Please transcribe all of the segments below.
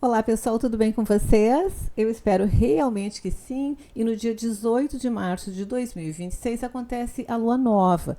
Olá pessoal, tudo bem com vocês? Eu espero realmente que sim. E no dia 18 de março de 2026 acontece a Lua Nova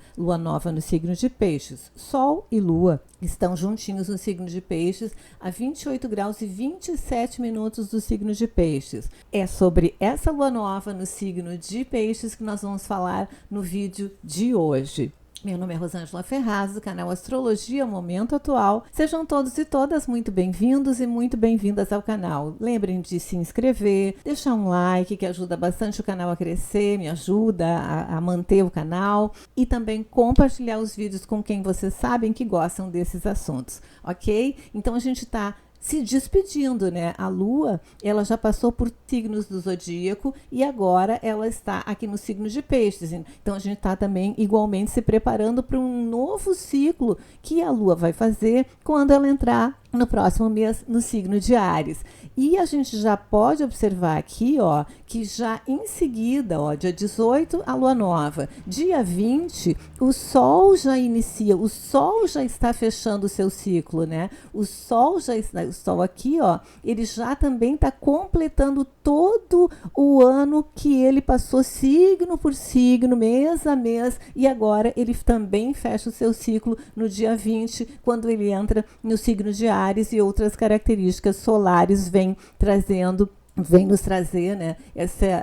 no signo de Peixes. Sol e Lua estão juntinhos no signo de Peixes a 28 graus e 27 minutos do signo de Peixes. É sobre essa Lua Nova no signo de Peixes que nós vamos falar no vídeo de hoje. Meu nome é Rosângela Ferraz, do canal Astrologia Momento Atual. Sejam todos e todas muito bem-vindos e muito bem-vindas ao canal. Lembrem de se inscrever, deixar um like que ajuda bastante o canal a crescer, me ajuda a manter o canal e também compartilhar os vídeos com quem vocês sabem que gostam desses assuntos, ok? Então a gente está se despedindo, né? A Lua, ela já passou por signos do zodíaco e agora ela está aqui no signo de Peixes. Então a gente está também igualmente se preparando para um novo ciclo que a Lua vai fazer quando ela entrar no próximo mês no signo de Áries. E a gente já pode observar aqui, ó, que já em seguida, ó, dia 18, a Lua Nova. Dia 20, o Sol já inicia, o Sol já está fechando o seu ciclo, né? O Sol aqui, ó, ele já também está completando todo o ano que ele passou signo por signo, mês a mês, e agora ele também fecha o seu ciclo no dia 20, quando ele entra no signo de Áries e outras características solares vem nos trazer, né,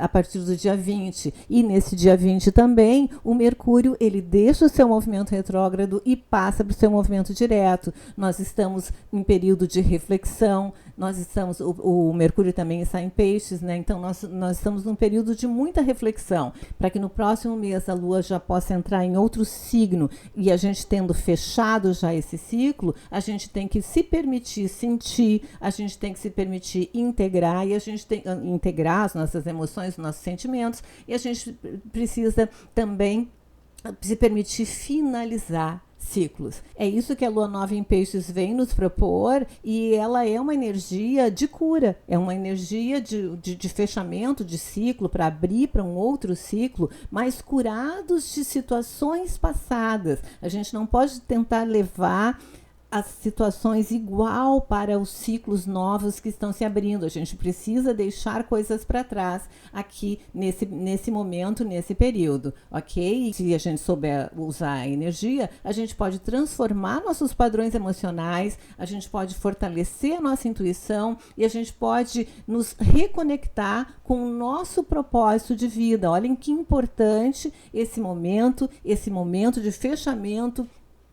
a partir do dia 20. E nesse dia 20 também, o Mercúrio, ele deixa o seu movimento retrógrado e passa para o seu movimento direto. Nós estamos em período de reflexão, o Mercúrio também está em Peixes, né? Então nós estamos num período de muita reflexão, para que no próximo mês a Lua já possa entrar em outro signo, e a gente tendo fechado já esse ciclo, a gente tem que se permitir sentir, a gente tem que se permitir integrar, e a gente tem que integrar as nossas emoções, os nossos sentimentos, e a gente precisa também se permitir finalizar ciclos. É isso que a Lua Nova em Peixes vem nos propor, e ela é uma energia de cura, é uma energia de fechamento de ciclo, para abrir para um outro ciclo, mas curados de situações passadas. A gente não pode tentar levar as situações igual para os ciclos novos que estão se abrindo. A gente precisa deixar coisas para trás aqui nesse momento, nesse período, ok? E se a gente souber usar a energia, a gente pode transformar nossos padrões emocionais, a gente pode fortalecer a nossa intuição e a gente pode nos reconectar com o nosso propósito de vida. Olhem que importante esse momento de fechamento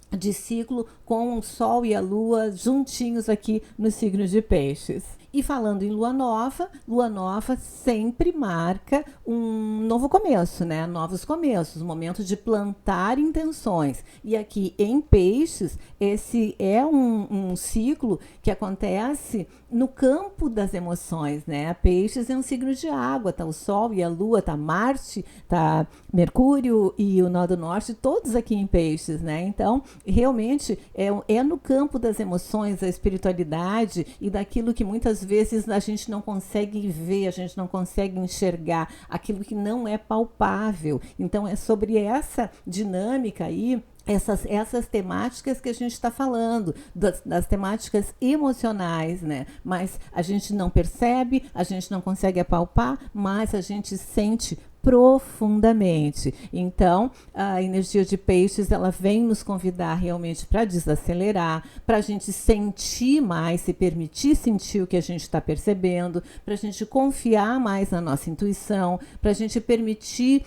de ciclo com o Sol e a Lua juntinhos aqui no signo de Peixes. E falando em Lua Nova sempre marca um novo começo, né? Novos começos, momento de plantar intenções. E aqui em Peixes, esse é um ciclo que acontece no campo das emoções, né? Peixes é um signo de água, tá o Sol e a Lua, tá Marte, tá Mercúrio e o Nó do Norte, todos aqui em Peixes, né? Então, realmente é no campo das emoções, da espiritualidade e daquilo que muitas vezes a gente não consegue ver, a gente não consegue enxergar, aquilo que não é palpável. Então é sobre essa dinâmica aí, essas temáticas que a gente está falando, das temáticas emocionais, né? Mas a gente não percebe, a gente não consegue apalpar, mas a gente sente profundamente. Então, a energia de Peixes, ela vem nos convidar realmente para desacelerar, para a gente sentir mais, se permitir sentir o que a gente está percebendo, para a gente confiar mais na nossa intuição, para a gente permitir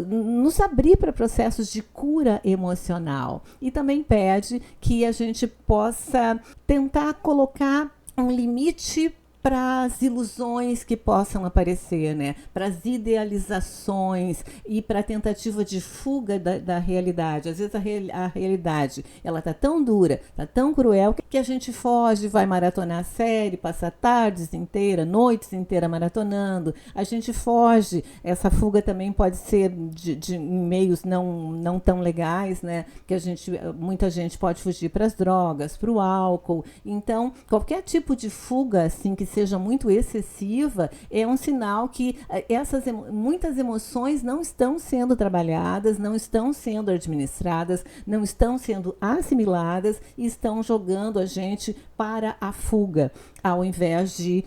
nos abrir para processos de cura emocional. E também pede que a gente possa tentar colocar um limite para as ilusões que possam aparecer, né? Para as idealizações e para a tentativa de fuga da realidade. Às vezes a realidade ela tá tão dura, tá tão cruel que a gente foge, vai maratonar a série, passa tardes inteiras, noites inteiras maratonando. A gente foge. Essa fuga também pode ser de meios não tão legais, né? Que muita gente pode fugir para as drogas, para o álcool. Então, qualquer tipo de fuga assim que seja muito excessiva, é um sinal que muitas emoções não estão sendo trabalhadas, não estão sendo administradas, não estão sendo assimiladas e estão jogando a gente para a fuga, ao invés de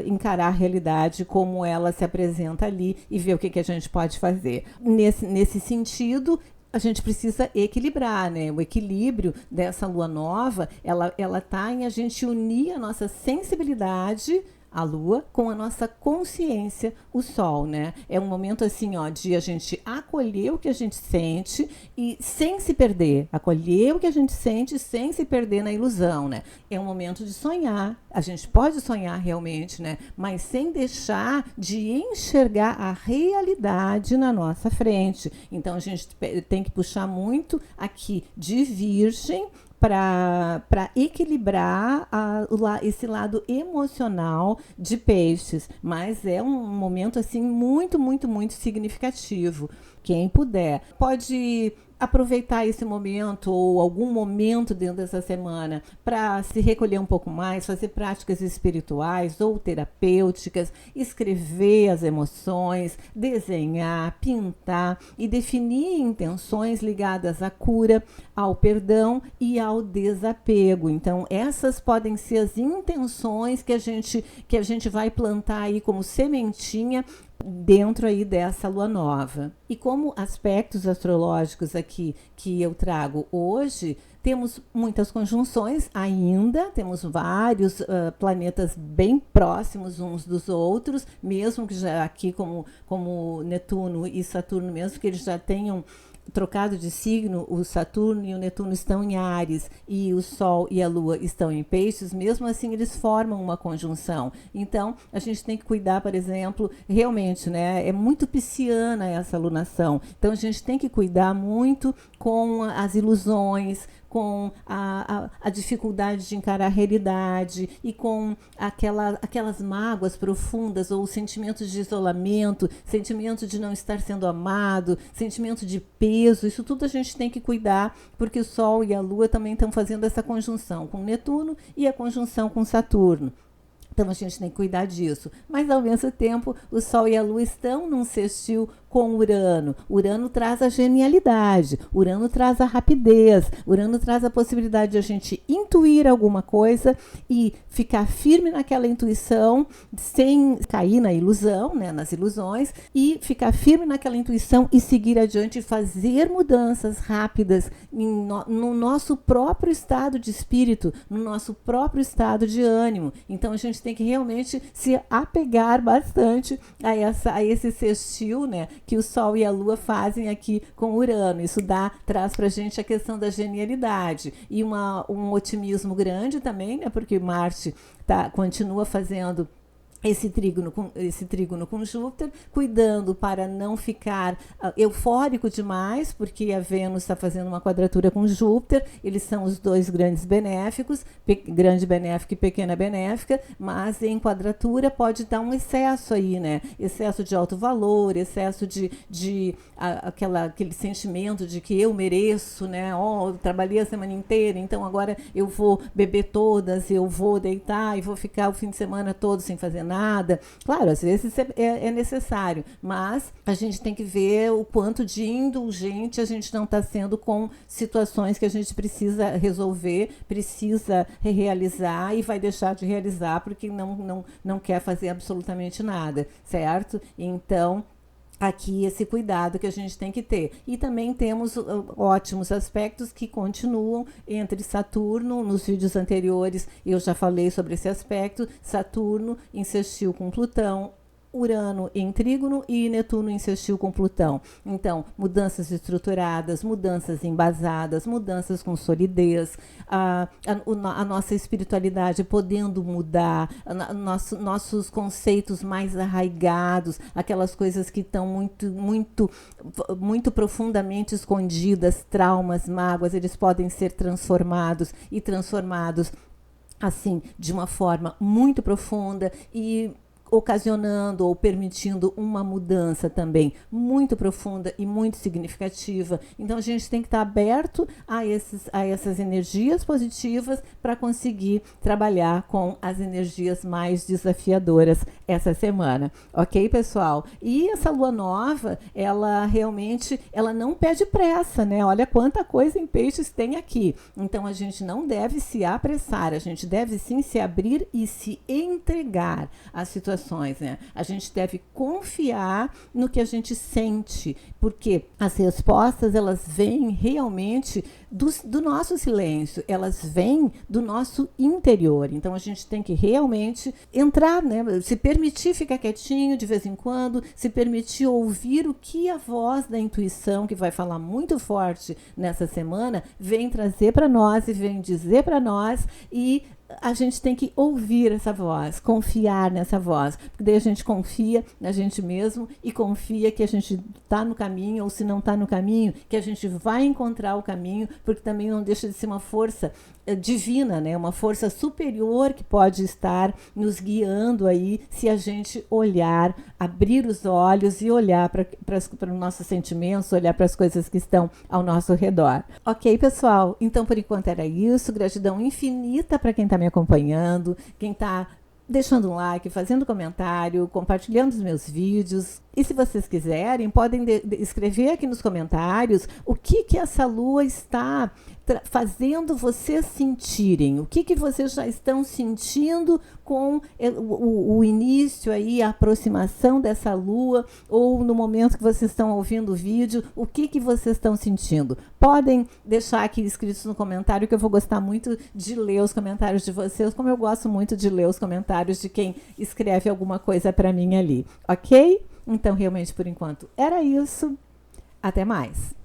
encarar a realidade como ela se apresenta ali e ver o que a gente pode fazer. Nesse sentido, a gente precisa equilibrar, né? O equilíbrio dessa lua nova, ela tá em a gente unir a nossa sensibilidade, a lua, com a nossa consciência, o sol, né? É um momento assim, ó, de a gente acolher o que a gente sente e sem se perder. Acolher o que a gente sente sem se perder na ilusão, né? É um momento de sonhar. A gente pode sonhar realmente, né? Mas sem deixar de enxergar a realidade na nossa frente. Então a gente tem que puxar muito aqui de Virgem para equilibrar esse lado emocional de Peixes, mas é um momento assim muito, muito, muito significativo. Quem puder pode aproveitar esse momento ou algum momento dentro dessa semana para se recolher um pouco mais, fazer práticas espirituais ou terapêuticas, escrever as emoções, desenhar, pintar e definir intenções ligadas à cura, ao perdão e ao desapego. Então, essas podem ser as intenções que a gente vai plantar aí como sementinha dentro aí dessa lua nova. E como aspectos astrológicos aqui que eu trago hoje, temos muitas conjunções ainda, temos vários planetas bem próximos uns dos outros, mesmo que já aqui como Netuno e Saturno, mesmo que eles já tenham trocado de signo, o Saturno e o Netuno estão em Áries e o Sol e a Lua estão em Peixes, mesmo assim eles formam uma conjunção. Então, a gente tem que cuidar, por exemplo, realmente, né? É muito pisciana essa alunação. Então, a gente tem que cuidar muito com as ilusões, com a dificuldade de encarar a realidade e com aquelas mágoas profundas ou sentimentos de isolamento, sentimento de não estar sendo amado, sentimento de peso. Isso tudo a gente tem que cuidar, porque o Sol e a Lua também estão fazendo essa conjunção com Netuno e a conjunção com Saturno. Então a gente tem que cuidar disso. Mas ao mesmo tempo, o Sol e a Lua estão num sextil com Urano. Urano traz a genialidade, Urano traz a rapidez, Urano traz a possibilidade de a gente intuir alguma coisa e ficar firme naquela intuição, sem cair na ilusão, né, nas ilusões, e ficar firme naquela intuição e seguir adiante e fazer mudanças rápidas no nosso próprio estado de espírito, no nosso próprio estado de ânimo. Então a gente tem que realmente se apegar bastante a esse sextil, né, que o Sol e a Lua fazem aqui com Urano. Isso traz pra gente a questão da genialidade e um otimismo grande também, né, porque Marte continua fazendo esse trígono com Júpiter, cuidando para não ficar eufórico demais, porque a Vênus está fazendo uma quadratura com Júpiter, eles são os dois grandes benéficos, grande benéfica e pequena benéfica, mas em quadratura pode dar um excesso aí, né? Excesso de alto valor, excesso de aquele sentimento de que eu mereço, né? Eu trabalhei a semana inteira, então agora eu vou beber todas, eu vou deitar e vou ficar o fim de semana todo sem fazer nada. Claro, às vezes é necessário, mas a gente tem que ver o quanto de indulgente a gente não está sendo com situações que a gente precisa resolver, precisa realizar e vai deixar de realizar porque não quer fazer absolutamente nada, certo? Então, aqui esse cuidado que a gente tem que ter. E também temos ótimos aspectos que continuam entre Saturno, nos vídeos anteriores eu já falei sobre esse aspecto, Saturno em sextil com Plutão, Urano em trígono e Netuno em sextil com Plutão. Então, mudanças estruturadas, mudanças embasadas, mudanças com solidez, a nossa espiritualidade podendo mudar, nossos conceitos mais arraigados, aquelas coisas que estão muito, muito, muito profundamente escondidas, traumas, mágoas, eles podem ser transformados assim, de uma forma muito profunda e ocasionando ou permitindo uma mudança também muito profunda e muito significativa. Então a gente tem que estar aberto a essas energias positivas para conseguir trabalhar com as energias mais desafiadoras essa semana. Ok, pessoal? E essa lua nova, ela realmente, ela não pede pressa, né? Olha quanta coisa em peixes tem aqui. Então a gente não deve se apressar, a gente deve sim se abrir e se entregar às situações, né? A gente deve confiar no que a gente sente, porque as respostas, elas vêm realmente do nosso silêncio, elas vêm do nosso interior. Então a gente tem que realmente entrar, né? Se permitir ficar quietinho de vez em quando, se permitir ouvir o que a voz da intuição, que vai falar muito forte nessa semana, vem trazer para nós e vem dizer para nós, e a gente tem que ouvir essa voz, confiar nessa voz, porque daí a gente confia na gente mesmo e confia que a gente está no caminho, ou se não está no caminho, que a gente vai encontrar o caminho, porque também não deixa de ser uma força divina, né? Uma força superior que pode estar nos guiando aí, se a gente olhar, abrir os olhos e olhar para os nossos sentimentos, olhar para as coisas que estão ao nosso redor. Ok, pessoal? Então, por enquanto era isso. Gratidão infinita para quem está me acompanhando, quem está deixando um like, fazendo comentário, compartilhando os meus vídeos. E se vocês quiserem, podem escrever aqui nos comentários o que essa lua está fazendo vocês sentirem, o que vocês já estão sentindo com o início aí, a aproximação dessa lua, ou no momento que vocês estão ouvindo o vídeo, o que vocês estão sentindo. Podem deixar aqui escritos no comentário, que eu vou gostar muito de ler os comentários de vocês, como eu gosto muito de ler os comentários de quem escreve alguma coisa para mim ali, ok? Então, realmente, por enquanto, era isso. Até mais!